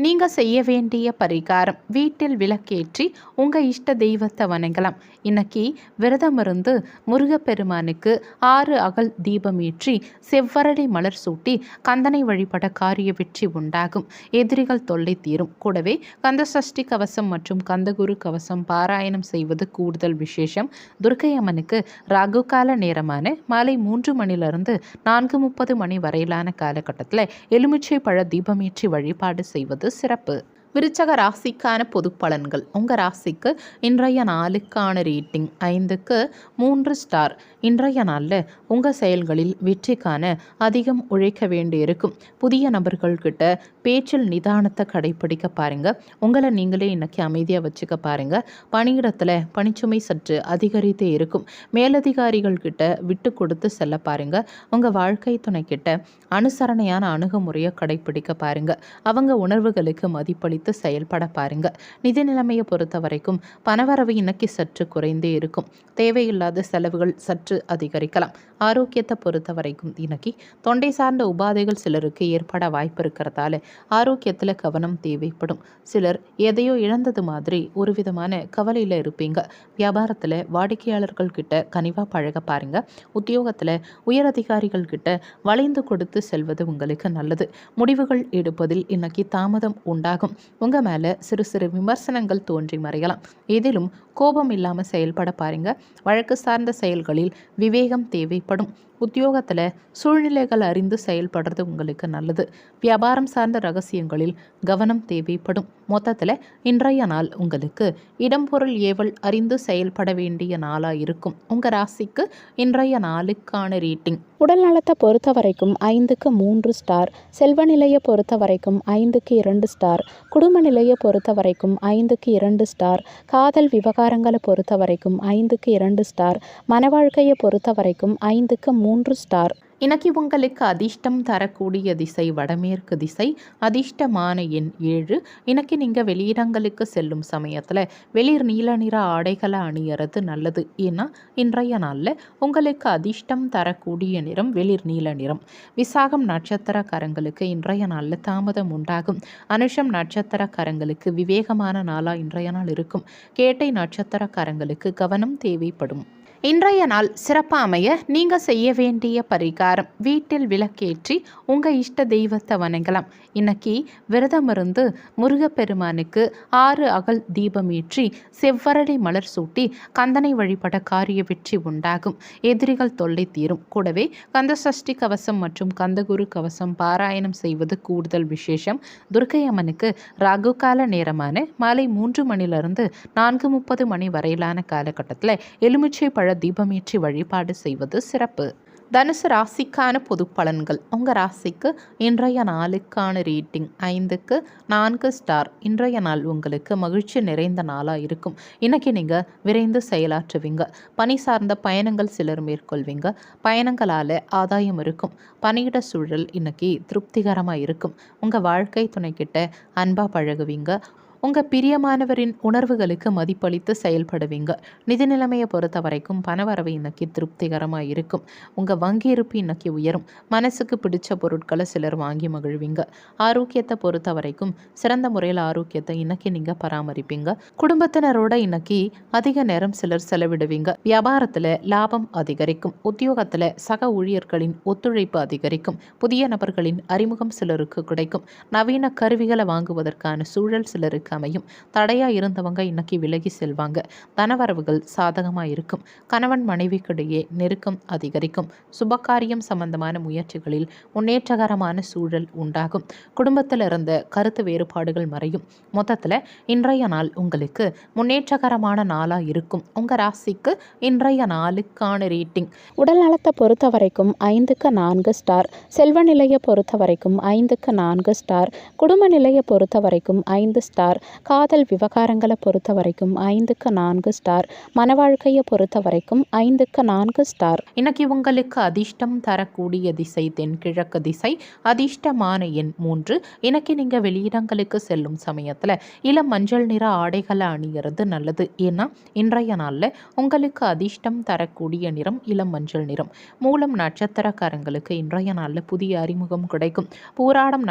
நீங்கள் செய்ய வேண்டிய பரிகாரம், வீட்டில் விளக்கேற்றி உங்கள் இஷ்ட தெய்வத்தை வணங்கலாம். இன்னைக்கு விரதம் இருந்து முருகப்பெருமானுக்கு 6 அகல் தீபம் ஏற்றி செவ்வரளி மலர் சூட்டி கந்தனை வழிபட காரிய வெற்றி உண்டாகும். எதிரிகள் தொல்லை தீரும். கூடவே கந்த சஷ்டி கவசம் மற்றும் கந்தகுரு கவசம் பாராயணம் செய்வது கூடுதல் விசேஷம். துர்க்கை அம்மனுக்கு ராகு கால நேரமான மாலை 3 மணிலிருந்து 4:30 மணி வரையிலான காலகட்டத்தில் எலுமிச்சை பழ தீபமேற்றி வழிபாடு செய்வது சிறப்பு. விருச்சக ராசிக்கான பொது பலன்கள். உங்கள் ராசிக்கு இன்றைய நாளுக்கான ரேட்டிங் 5க்கு 3 ஸ்டார். இன்றைய நாளில் உங்கள் செயல்களில் வெற்றிக்கான அதிகம் உழைக்க வேண்டியிருக்கும். புதிய நபர்கள்கிட்ட பேச்சில் நிதானத்தை கடைப்பிடிக்க பாருங்கள். உங்களை நீங்களே இன்னைக்கு அமைதியாக வச்சுக்க பாருங்கள். பணியிடத்தில் பணிச்சுமை சற்று அதிகரித்தே இருக்கும். மேலதிகாரிகள் கிட்ட விட்டு கொடுத்து செல்ல பாருங்கள். உங்கள் வாழ்க்கை துணை கிட்ட அனுசரணையான அணுகுமுறையை கடைப்பிடிக்க பாருங்கள். அவங்க உணர்வுகளுக்கு மதிப்பளி செயல்பட பாருங்க. நிதி நிலைமையை பொறுத்த வரைக்கும் பணவரவு இன்னைக்கு சற்று குறைந்தே இருக்கும். தேவையில்லாத செலவுகள் சற்று அதிகரிக்கலாம். ஆரோக்கியத்தை பொறுத்த வரைக்கும் இன்னைக்கு தொண்டை சார்ந்த உபாதைகள் சிலருக்கு ஏற்பட வாய்ப்பு இருக்கிறதால ஆரோக்கியத்தில் கவனம் தேவைப்படும். சிலர் எதையோ இழந்தது மாதிரி ஒரு விதமான கவலையில் இருப்பீங்க. வியாபாரத்தில் வாடிக்கையாளர்கள் கிட்ட கனிவாக பழக பாருங்க. உத்தியோகத்தில் உயரதிகாரிகள் கிட்ட வளைந்து கொடுத்து செல்வது உங்களுக்கு நல்லது. முடிவுகள் எடுப்பதில் இன்னைக்கு தாமதம் உண்டாகும். உங்கள் மேலே சிறு சிறு விமர்சனங்கள் தோன்றி மறையலாம். எதிலும் கோபம் இல்லாமல் செயல்பட பாருங்க. வழக்கு சார்ந்த செயல்களில் விவேகம் தேவைப்படும். உத்தியோகத்தில் சூழ்நிலைகள் அறிந்து செயல்படுறது உங்களுக்கு நல்லது. வியாபாரம் சார்ந்த ரகசியங்களில் கவனம் தேவைப்படும். மொத்தத்தில் இன்றைய நாள் உங்களுக்கு இடம் பொருள் ஏவல் அறிந்து செயல்பட வேண்டிய நாளாக இருக்கும். உங்கள் ராசிக்கு இன்றைய நாளுக்கான ரேட்டிங். உடல் நலத்தை பொறுத்த வரைக்கும் 5க்கு 3 ஸ்டார். செல்வ நிலையை பொறுத்த வரைக்கும் 5க்கு 2 ஸ்டார். குடும்ப நிலையை பொறுத்த வரைக்கும் 5க்கு 2 ஸ்டார். காதல் விவகாரங்களை பொறுத்த வரைக்கும் 5க்கு 2 ஸ்டார். மனவாழ்க்கையை பொறுத்த வரைக்கும் 5க்கு 3 ஸ்டார். இன்னைக்கு உங்களுக்கு அதிர்ஷ்டம் தரக்கூடிய திசை வடமேற்கு திசை. அதிர்ஷ்டமான எண் 7. இன்னைக்கு நீங்கள் வெளியிடங்களுக்கு செல்லும் சமயத்தில் வெளிர் நீல நிற ஆடைகளை அணியறது நல்லது. ஏன்னா இன்றைய நாளில் உங்களுக்கு அதிர்ஷ்டம் தரக்கூடிய நிறம் வெளிர் நீல நிறம். விசாகம் நட்சத்திரக்காரங்களுக்கு இன்றைய நாளில் தாமதம் உண்டாகும். அனுஷம் நட்சத்திரக்காரங்களுக்கு விவேகமான நாளாக இன்றைய நாள் இருக்கும். கேட்டை நட்சத்திரக்காரங்களுக்கு கவனம் தேவைப்படும். இன்றைய நாள் சிறப்பாக அமைய நீங்கள் செய்ய வேண்டிய பரிகாரம், வீட்டில் விளக்கேற்றி உங்கள் இஷ்ட தெய்வத்தை வணங்கலாம். இன்னைக்கு விரதம் இருந்து முருகப்பெருமானுக்கு 6 அகல் தீபம் ஏற்றி செவ்வரளி மலர் சூட்டி கந்தனை வழிபட காரிய வெற்றி உண்டாகும். எதிரிகள் தொல்லை தீரும். கூடவே கந்த சஷ்டி கவசம் மற்றும் கந்தகுரு கவசம் பாராயணம் செய்வது கூடுதல் விசேஷம். துர்க்கை அம்மனுக்கு ராகு கால நேரமான மாலை 3 மணிலிருந்து 4:30 மணி வரையிலான காலகட்டத்தில் எலுமிச்சை பழ தீபமேற்றி வழிபாடு செய்வது சிறப்பு. தனுசு ராசிக்கான பொது பலன்கள். உங்கள் ராசிக்கு இன்றைய நாளுக்கான ரேட்டிங் 5க்கு 4 ஸ்டார். இன்றைய நாள் உங்களுக்கு மகிழ்ச்சி நிறைந்த நாளாக இருக்கும். இன்றைக்கி நீங்கள் விரைந்து செயலாற்றுவீங்க. பணி சார்ந்த பயணங்கள் சிலர் மேற்கொள்வீங்க. பயணங்களால் ஆதாயம் இருக்கும். பணியிட சூழல் இன்னைக்கு திருப்திகரமாக இருக்கும். உங்கள் வாழ்க்கை துணைக்கிட்ட அன்பாக பழகுவீங்க. உங்கள் பிரியமானவரின் உணர்வுகளுக்கு மதிப்பளித்து செயல்படுவீங்க. நிதி நிலைமையை பொறுத்த வரைக்கும் பணவரவு இன்னைக்கு திருப்திகரமாக இருக்கும். உங்கள் வங்கி இருப்பு இன்னைக்கு உயரும். மனசுக்கு பிடிச்ச பொருட்களை சிலர் வாங்கி மகிழ்வீங்க. ஆரோக்கியத்தை பொறுத்த வரைக்கும் சிறந்த முறையில் ஆரோக்கியத்தை இன்னைக்கு நீங்கள் பராமரிப்பீங்க. குடும்பத்தினரோட இன்னைக்கு அதிக நேரம் சிலர் செலவிடுவீங்க. வியாபாரத்தில் லாபம் அதிகரிக்கும். உத்தியோகத்தில் சக ஊழியர்களின் ஒத்துழைப்பு அதிகரிக்கும். புதிய நபர்களின் அறிமுகம் சிலருக்கு கிடைக்கும். நவீன கருவிகளை வாங்குவதற்கான சூழல் சிலருக்கு அமையும். தடையா இருந்தவங்க இன்னைக்கு விலகி செல்வாங்க. தனவரவுகள் சாதகமாக இருக்கும். கணவன் மனைவிக்கிடையே நெருக்கம் அதிகரிக்கும். சுபகாரியம் சம்பந்தமான முயற்சிகளில் முன்னேற்றகரமான சூழல் உண்டாகும். குடும்பத்தில் இருந்த கருத்து வேறுபாடுகள் மறையும். மொத்தத்தில் இன்றைய நாள் உங்களுக்கு முன்னேற்றகரமான நாளாக இருக்கும். உங்கள் ராசிக்கு இன்றைய நாளுக்கான ரேட்டிங். உடல் நலத்தை பொறுத்த வரைக்கும் 5க்கு 4 ஸ்டார். செல்வ நிலையை பொறுத்த வரைக்கும் 5க்கு 4 ஸ்டார். குடும்ப நிலையை பொறுத்த வரைக்கும் 5 ஸ்டார். காதல் விவகாரங்களை பொறுத்த வரைக்கும் 5க்கு 4 ஸ்டார். மன வாழ்க்கையை பொறுத்த வரைக்கும் 5க்கு 4 ஸ்டார். இன்னைக்கு உங்களுக்கு அதிர்ஷ்டம் தரக்கூடிய திசை தென்கிழக்கு திசை. அதிர்ஷ்டமான எண் 3. இன்னைக்கு நீங்கள் வெளியிடங்களுக்கு செல்லும் சமயத்தில் இளம் மஞ்சள் நிற ஆடைகளை அணிகிறது நல்லது. ஏன்னா இன்றைய நாளில் உங்களுக்கு அதிர்ஷ்டம் தரக்கூடிய நிறம் இளம் மஞ்சள் நிறம். மூலம் நட்சத்திரக்காரங்களுக்கு இன்றைய நாளில் புதிய அறிமுகம் கிடைக்கும். பூராடம்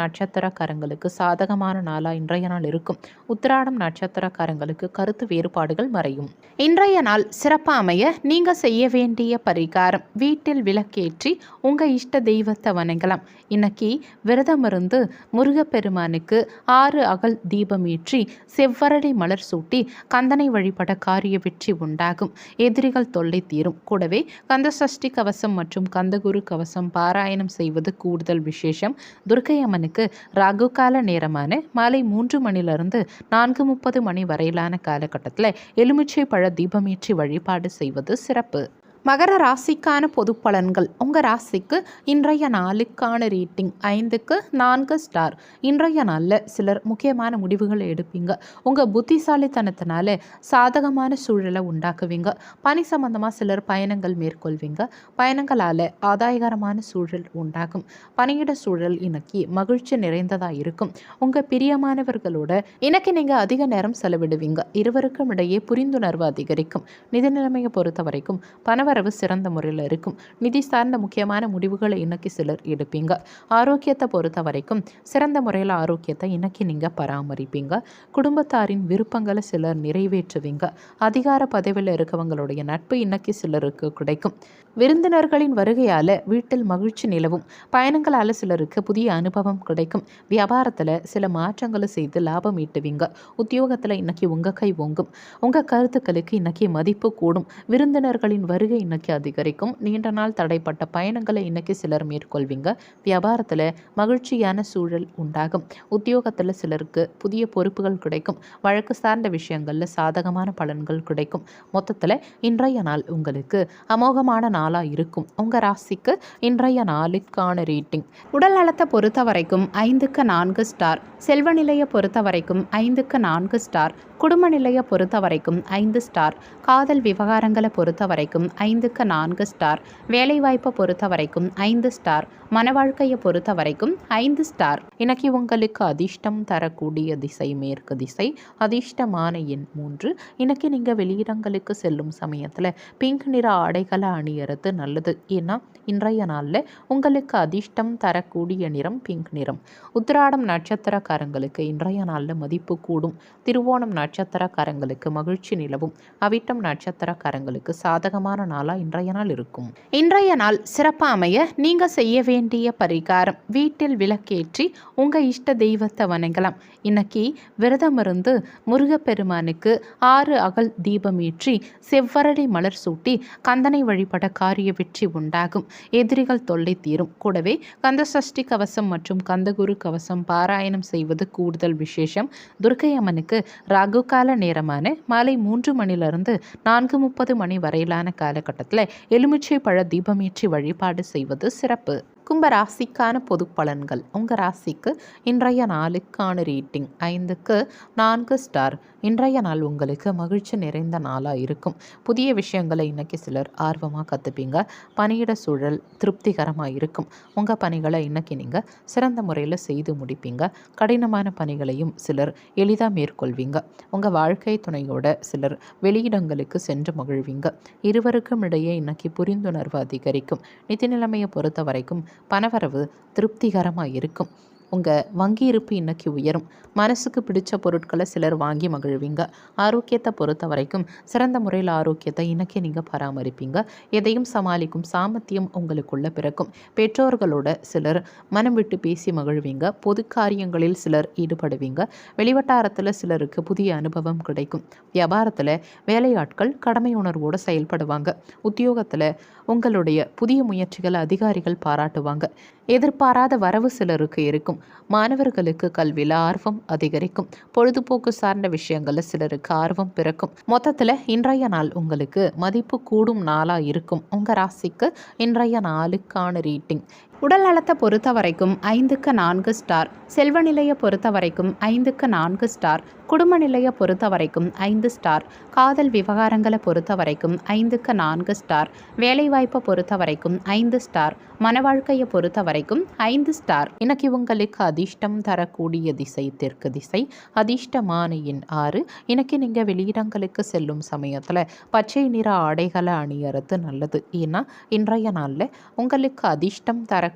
நட்சத்திரக்காரங்களுக்கு சாதகமான நாளாக இன்றைய நாள் இருக்கும். உத்திராடம் நட்சத்திரக்காரங்களுக்கு கருத்து வேறுபாடுகள் மறையும். இன்றைய நாள் சிறப்பாக அமைய நீங்கள் செய்ய வேண்டிய பரிகாரம், வீட்டில் விளக்கேற்றி உங்கள் இஷ்ட தெய்வத்தை வணங்கலாம். இன்னைக்கு விரதம் இருந்து முருகப்பெருமானுக்கு 6 அகல் தீபம் ஏற்றி செவ்வரளி மலர் சூட்டி கந்தனை வழிபட காரிய வெற்றி உண்டாகும். எதிரிகள் தொல்லை தீரும். கூடவே கந்த சஷ்டி கவசம் மற்றும் கந்தகுரு கவசம் பாராயணம் செய்வது கூடுதல் விசேஷம். துர்க்கை அம்மனுக்கு ராகு கால நேரமான மாலை 3 மணிலிருந்து 4:30 மணி வரையிலான காலகட்டத்தில் எலுமிச்சை பழ தீபமேற்றி வழிபாடு செய்வது சிறப்பு. மகர ராசிக்கான பொது பலன்கள். உங்கள் ராசிக்கு இன்றைய நாளுக்கான ரேட்டிங் 5க்கு 4 ஸ்டார். இன்றைய நாளில் சிலர் முக்கியமான முடிவுகளை எடுப்பீங்க. உங்கள் புத்திசாலித்தனத்தினால சாதகமான சூழலை உண்டாக்குவீங்க. பணி சம்பந்தமாக சிலர் பயணங்கள் மேற்கொள்வீங்க. பயணங்களால் ஆதாயகரமான சூழல் உண்டாகும். பணியிட சூழல் இன்னைக்கு மகிழ்ச்சி நிறைந்ததாக இருக்கும். உங்கள் பிரியமானவர்களோட இன்னைக்கு நீங்கள் அதிக நேரம் செலவிடுவீங்க. இருவருக்கும் இடையே புரிந்துணர்வு அதிகரிக்கும். நிதி நிலைமையை பொறுத்த வரைக்கும் பணவரவு சிறந்த முறையில் இருக்கும். நிதி சார்ந்த முக்கியமான முடிவுகளை இன்னைக்கு சிலர் எடுப்பீங்க. ஆரோக்கியத்தை பொறுத்த வரைக்கும் சிறந்த முறையில் ஆரோக்கியத்தை இன்னைக்கு நீங்கள் பராமரிப்பீங்க. குடும்பத்தாரின் விருப்பங்களை சிலர் நிறைவேற்றுவீங்க. அதிகார பதவியில் இருக்கவங்களுடைய நட்பு இன்னைக்கு சிலருக்கு கிடைக்கும். விருந்தினர்களின் வருகையால் வீட்டில் மகிழ்ச்சி நிலவும். பயணங்களால் சிலருக்கு புதிய அனுபவம் கிடைக்கும். வியாபாரத்தில் சில மாற்றங்களை செய்து லாபம் ஈட்டுவீங்க. உத்தியோகத்தில் இன்னைக்கு உங்கள் கை ஓங்கும். உங்கள் கருத்துக்களுக்கு இன்னைக்கு மதிப்பு கூடும். விருந்தினர்களின் வருகை இன்னைக்கு அதிகரிக்கும். நீண்ட நாள் தடைப்பட்ட பயணங்களை இன்னைக்கு சிலர் மேற்கொள்வீங்க. வியாபாரத்தில் மகிழ்ச்சியான சூழல் உண்டாகும். உத்தியோகத்தில் சிலருக்கு புதிய பொறுப்புகள் கிடைக்கும். வழக்கு சார்ந்த விஷயங்களில் சாதகமான பலன்கள் கிடைக்கும். மொத்தத்தில் இன்றைய நாள் உங்களுக்கு அமோகமான நாளாக இருக்கும். உங்கள் ராசிக்கு இன்றைய நாளுக்கான ரேட்டிங். உடல் நலத்தை பொறுத்த வரைக்கும் 5க்கு 4 ஸ்டார். செல்வ நிலையை பொறுத்த வரைக்கும் 5க்கு 4 ஸ்டார். குடும்ப நிலையை பொறுத்த வரைக்கும் 5 ஸ்டார். காதல் விவகாரங்களை பொறுத்த வரைக்கும் 5க்கு 4 ஸ்டார். வேலைவாய்ப்பை பொறுத்த வரைக்கும் 5 ஸ்டார். மன வாழ்க்கையை பொறுத்த வரைக்கும் 5 ஸ்டார். இன்னைக்கு உங்களுக்கு அதிர்ஷ்டம் தரக்கூடிய திசை மேற்கு திசை. அதிர்ஷ்டமான எண் 3. இன்னைக்கு நீங்கள் வெளியிடங்களுக்கு செல்லும் சமயத்தில் பிங்க் நிற ஆடைகளை அணியறது நல்லது. ஏன்னா இன்றைய நாளில் உங்களுக்கு அதிர்ஷ்டம் தரக்கூடிய நிறம் பிங்க் நிறம். உத்திராடம் நட்சத்திரக்காரங்களுக்கு இன்றைய நாளில் மதிப்பு கூடும். திருவோணம் நட்சத்திரக்காரங்களுக்கு மகிழ்ச்சி நிலவும். அவிட்டம் நட்சத்திரக்காரங்களுக்கு சாதகமான நாளாக இன்றைய நாள் இருக்கும். இன்றைய நாள் சிறப்பாக அமைய நீங்கள் செய்ய வேண்டிய பரிகாரம், வீட்டில் விளக்கேற்றி உங்கள் இஷ்ட தெய்வத்தை வணங்கலாம். இன்னைக்கு விரதம் இருந்து முருகப்பெருமானுக்கு 6 அகல் தீபம் ஏற்றி செவ்வரளி மலர் சூட்டி கந்தனை வழிபட காரிய வெற்றி உண்டாகும். எதிரிகள் தொல்லை தீரும். கூடவே கந்த சஷ்டி கவசம் மற்றும் கந்தகுரு கவசம் பாராயணம் செய்வது கூடுதல் விசேஷம். துர்க்கை அம்மனுக்கு ராகு கால நேரமான மாலை 3 மணிலிருந்து 4:30 மணி வரையிலான காலகட்டத்தில் எலுமிச்சை பழ தீபமேற்றி வழிபாடு செய்வது சிறப்பு. கும்ப ராசிக்கான பொது பலன்கள். உங்கள் ராசிக்கு இன்றைய நாளுக்கான ரேட்டிங் 5க்கு 4 ஸ்டார். இன்றைய நாள் உங்களுக்கு மகிழ்ச்சி நிறைந்த நாளாக இருக்கும். புதிய விஷயங்களை இன்னைக்கு சிலர் ஆர்வமாக கற்றுப்பீங்க. பணியிட சூழல் திருப்திகரமாக இருக்கும். உங்கள் பணிகளை இன்னைக்கு நீங்கள் சிறந்த முறையில் செய்து முடிப்பீங்க. கடினமான பணிகளையும் சிலர் எளிதாக மேற்கொள்வீங்க. உங்கள் வாழ்க்கை துணையோட சிலர் வெளியிடங்களுக்கு சென்று மகிழ்வீங்க. இருவருக்கும் இடையே இன்னைக்கு புரிந்துணர்வு அதிகரிக்கும். நிதி நிலைமையை பொறுத்த வரைக்கும் பணவரவு திருப்திகரமாக இருக்கும். உங்கள் வங்கி இருப்பு இன்னைக்கு உயரும். மனசுக்கு பிடிச்ச பொருட்களை சிலர் வாங்கி மகிழ்வீங்க. ஆரோக்கியத்தை பொறுத்த வரைக்கும் சிறந்த முறையில் ஆரோக்கியத்தை இன்னைக்கு நீங்கள் பராமரிப்பீங்க. எதையும் சமாளிக்கும் சாமர்த்தியம் உங்களுக்குள்ள பிறக்கும். பெற்றோர்களோட சிலர் மனம் விட்டு பேசி மகிழ்வீங்க. பொது காரியங்களில் சிலர் ஈடுபடுவீங்க. வெளிவட்டாரத்தில் சிலருக்கு புதிய அனுபவம் கிடைக்கும். வியாபாரத்தில் வேலையாட்கள் கடமை உணர்வோடு செயல்படுவாங்க. உத்தியோகத்தில் உங்களுடைய புதிய முயற்சிகளை அதிகாரிகள் பாராட்டுவாங்க. எதிர்பாராத வரவு சிலருக்கு இருக்கும். மாணவர்களுக்கு கல்வியில் ஆர்வம் அதிகரிக்கும். பொழுதுபோக்கு சார்ந்த விஷயங்களில் சிலருக்கு ஆர்வம் பிறக்கும். மொத்தத்தில் இன்றைய நாள் உங்களுக்கு மதிப்பு கூடும் நாளாக இருக்கும். உங்கள் ராசிக்கு இன்றைய நாளுக்கான ரேட்டிங். உடல் நலத்தை பொறுத்த வரைக்கும் 5க்கு 4 ஸ்டார். செல்வ நிலையை பொறுத்த வரைக்கும் 5க்கு 4 ஸ்டார். குடும்ப நிலையை பொறுத்த வரைக்கும் 5 ஸ்டார். காதல் விவகாரங்களை பொறுத்த வரைக்கும் 5க்கு 4 ஸ்டார். வேலைவாய்ப்பை பொறுத்த வரைக்கும் 5 ஸ்டார். மன வாழ்க்கையை பொறுத்த வரைக்கும் 5 ஸ்டார். இன்னைக்கு உங்களுக்கு அதிர்ஷ்டம் தரக்கூடிய திசை தெற்கு திசை. அதிர்ஷ்டமான எண் 6. இன்னைக்கு நீங்கள் வெளியிடங்களுக்கு செல்லும் சமயத்தில் பச்சை நிற ஆடைகளை அணியறது நல்லது. ஏன்னா இன்றைய நாளில் உங்களுக்கு அதிர்ஷ்டம் தரக்கூடிய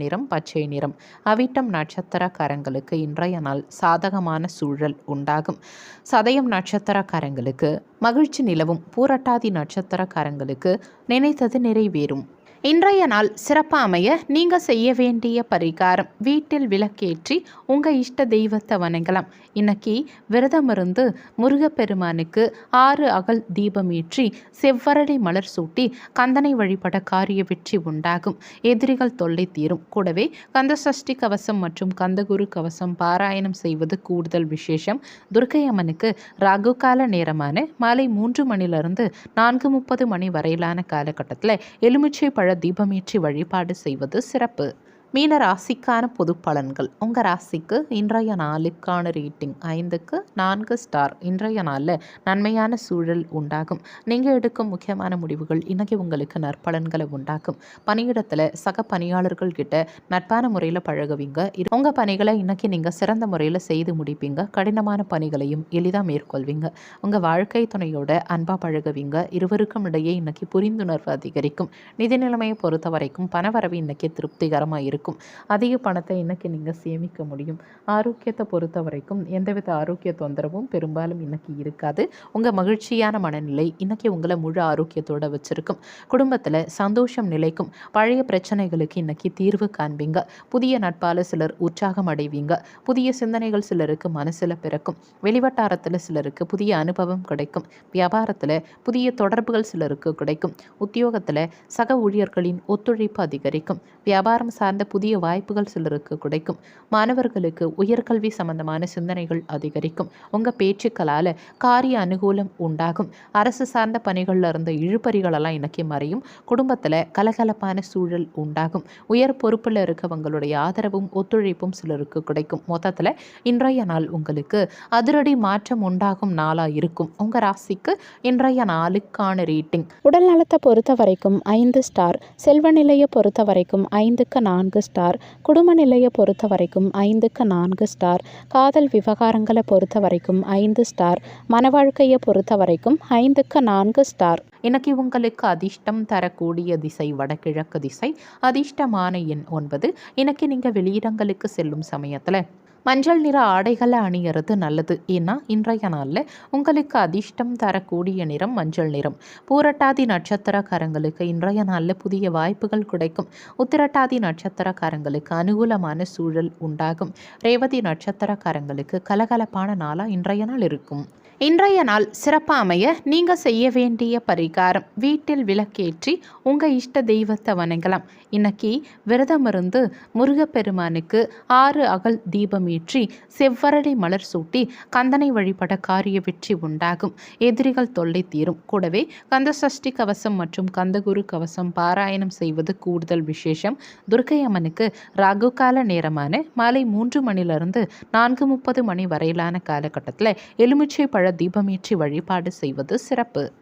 நிறம் பச்சை நிறம். அவிட்டம் நட்சத்திரக்காரங்களுக்கு இன்றைய நாள் சாதகமான சூழல் உண்டாகும். சதயம் நட்சத்திரக்காரங்களுக்கு மகிழ்ச்சி நிலவும். பூரட்டாதி நட்சத்திரக்காரங்களுக்கு நினைத்தது நிறைவேறும். இன்றைய நாள் சிறப்பாக அமைய நீங்கள் செய்ய வேண்டிய பரிகாரம், வீட்டில் விளக்கேற்றி உங்கள் இஷ்ட தெய்வத்தை வணங்கலாம். இன்னைக்கு விரதம் இருந்து முருகப்பெருமானுக்கு 6 அகல் தீபம் ஏற்றி செவ்வரளி மலர் சூட்டி கந்தனை வழிபட காரிய வெற்றி உண்டாகும். எதிரிகள் தொல்லை தீரும். கூடவே கந்த சஷ்டி கவசம் மற்றும் கந்தகுரு கவசம் பாராயணம் செய்வது கூடுதல் விசேஷம். துர்க்கை அம்மனுக்கு ராகு கால நேரமான மாலை 3 மணிலிருந்து 4:30 மணி வரையிலான காலகட்டத்தில் எலுமிச்சை பழ தீபமேற்றி வழிபாடு செய்வது சிறப்பு. மீன ராசிக்கான பொது பலன்கள். உங்கள் ராசிக்கு இன்றைய நாளுக்கான ரேட்டிங் 5க்கு 4 ஸ்டார். இன்றைய நாளில் நன்மையான சூழல் உண்டாகும். நீங்கள் எடுக்கும் முக்கியமான முடிவுகள் இன்றைக்கி உங்களுக்கு நற்பலன்களை உண்டாக்கும். பணியிடத்தில் சக பணியாளர்கள் கிட்ட நட்பான முறையில் பழகுவீங்க. உங்கள் பணிகளை இன்றைக்கி நீங்கள் சிறந்த முறையில் செய்து முடிப்பீங்க. கடினமான பணிகளையும் எளிதாக மேற்கொள்வீங்க. உங்கள் வாழ்க்கை துணையோட அன்பாக பழகுவீங்க. இருவருக்கும் இடையே இன்றைக்கி புரிந்துணர்வு அதிகரிக்கும். நிதி நிலைமையை பொறுத்த வரைக்கும் பணவரவு இன்றைக்கி திருப்திகரமாக இருக்கும். அதிக பணத்தை இன்னைக்கு நீங்கள் சேமிக்க முடியும். ஆரோக்கியத்தை பொறுத்த வரைக்கும் எந்தவித ஆரோக்கிய தொந்தரவும் பெரும்பாலும் இன்னைக்கு இருக்காது. உங்கள் மகிழ்ச்சியான மனநிலை இன்னைக்கு உங்களை முழு ஆரோக்கியத்தோடு வச்சிருக்கும். குடும்பத்தில் சந்தோஷம் நிலைக்கும். பழைய பிரச்சனைகளுக்கு இன்னைக்கு தீர்வு காண்பீங்க. புதிய நட்பால் சிலர் உற்சாகம் அடைவீங்க. புதிய சிந்தனைகள் சிலருக்கு மனசில் பிறக்கும். வெளிவட்டாரத்தில் சிலருக்கு புதிய அனுபவம் கிடைக்கும். வியாபாரத்தில் புதிய தொடர்புகள் சிலருக்கு கிடைக்கும். உத்தியோகத்தில் சக ஊழியர்களின் ஒத்துழைப்பு அதிகரிக்கும். வியாபாரம் சார்ந்த புதிய வாய்ப்புகள் சிலருக்கு கிடைக்கும். மாணவர்களுக்கு உயர்கல்வி சம்பந்தமான சிந்தனைகள் அதிகரிக்கும். உங்கள் பேச்சுக்களால் காரிய அனுகூலம் உண்டாகும். அரசு சார்ந்த பணிகளில் இருந்த இழுபறிகளெல்லாம் இன்னைக்கு மறையும். குடும்பத்தில் கலகலப்பான சூழல் உண்டாகும். உயர் பொறுப்பில் இருக்கவங்களுடைய ஆதரவும் ஒத்துழைப்பும் சிலருக்கு கிடைக்கும். மொத்தத்தில் இன்றைய நாள் உங்களுக்கு அதிரடி மாற்றம் உண்டாகும் நாளாக இருக்கும். உங்கள் ராசிக்கு இன்றைய நாளுக்கான ரேட்டிங். உடல் நலத்தை பொறுத்த வரைக்கும் 5 ஸ்டார். செல்வ நிலையை பொறுத்த வரைக்கும் 5க்கு 4 ஸ்டார். குடும்ப நிலையை பொறுத்த வரைக்கும் 5க்கு 4 ஸ்டார். காதல் விவகாரங்களை பொறுத்த வரைக்கும் 5 ஸ்டார். மன வாழ்க்கையை பொறுத்த வரைக்கும் 5க்கு 4 ஸ்டார். இன்னைக்கு உங்களுக்கு அதிர்ஷ்டம் தரக்கூடிய திசை வடகிழக்கு திசை. அதிர்ஷ்டமான எண் 9. இன்னைக்கு நீங்கள் வெளியிடங்களுக்கு செல்லும் சமயத்தில் மஞ்சள் நிற ஆடைகளை அணியறது நல்லது. ஏன்னா இன்றைய நாளில் உங்களுக்கு அதிர்ஷ்டம் தரக்கூடிய நிறம் மஞ்சள் நிறம். பூரட்டாதி நட்சத்திரக்காரங்களுக்கு இன்றைய நாளில் புதிய வாய்ப்புகள் கிடைக்கும். உத்திரட்டாதி நட்சத்திரக்காரங்களுக்கு அனுகூலமான சூழல் உண்டாகும். ரேவதி நட்சத்திரக்காரங்களுக்கு கலகலப்பான நாளாக இன்றைய நாள் இருக்கும். இன்றைய நாள் சிறப்பாக அமைய நீங்கள் செய்ய வேண்டிய பரிகாரம், வீட்டில் விளக்கேற்றி உங்கள் இஷ்ட தெய்வத்தை வணங்கலாம். இன்னைக்கு விரதம் இருந்து முருகப்பெருமானுக்கு 6 அகல் தீபம் ஏற்றி செவ்வரளி மலர் சூட்டி கந்தனை வழிபட காரிய வெற்றி உண்டாகும். எதிரிகள் தொல்லை தீரும். கூடவே கந்த சஷ்டி கவசம் மற்றும் கந்தகுரு கவசம் பாராயணம் செய்வது கூடுதல் விசேஷம். துர்க்கை அம்மனுக்கு ராகு கால நேரமான மாலை 3 மணிலிருந்து 4:30 மணி வரையிலான காலகட்டத்தில் எலுமிச்சை பழ தீபமேற்றி வழிபாடு செய்வது சிறப்பு.